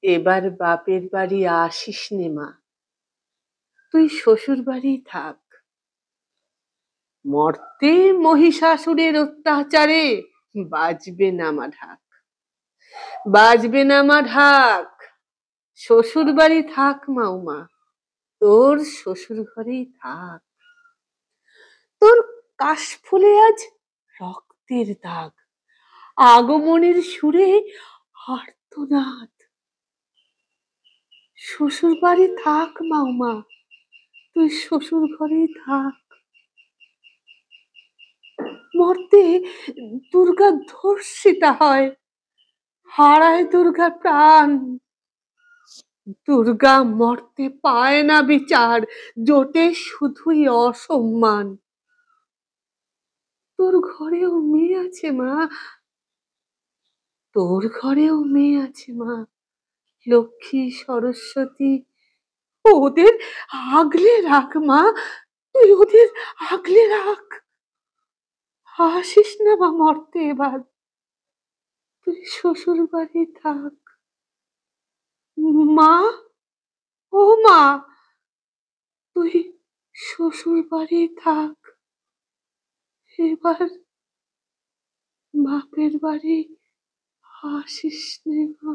এবার বাপের বাড়ি আসিস নে মা, তুই শ্বশুর বাড়ি থাক। মর্তে মহিষাসুরের অত্যাচারে বাজবে না মা ঢাক, বাজবে না মা ঢাক। শ্বশুর বাড়ি থাক মা উমা, তোর শ্বশুর ঘরেই থাক। তোর কাশফুলে আজ রক্তের দাগ, আগমনের সুরে আর্তনাদ। শ্বশুর বাড়ি থাক মা উমা, তুই শ্বশুর ঘরেই থাক। মর্তে দুর্গা ধর্ষিতা হয়, হারায় দুর্গা প্রাণ। দুর্গা মর্তে পায় না বিচার, জোটে শুধুই অসম্মান। তোর ঘরেও মেয়ে আছে মা, তোর ঘরেও মেয়ে আছে মা, লক্ষ্মী সরস্বতী। ওদের আগলে রাখ মা, তুই ওদের আগলে রাখ। আসিস না মা মর্তে এবার, তুই শ্বশুর বাড়ি থাক। মা, ও মা, তুই শ্বশুর বাড়ি থাক। এবার বাপের বাড়ি আসিস নে মা।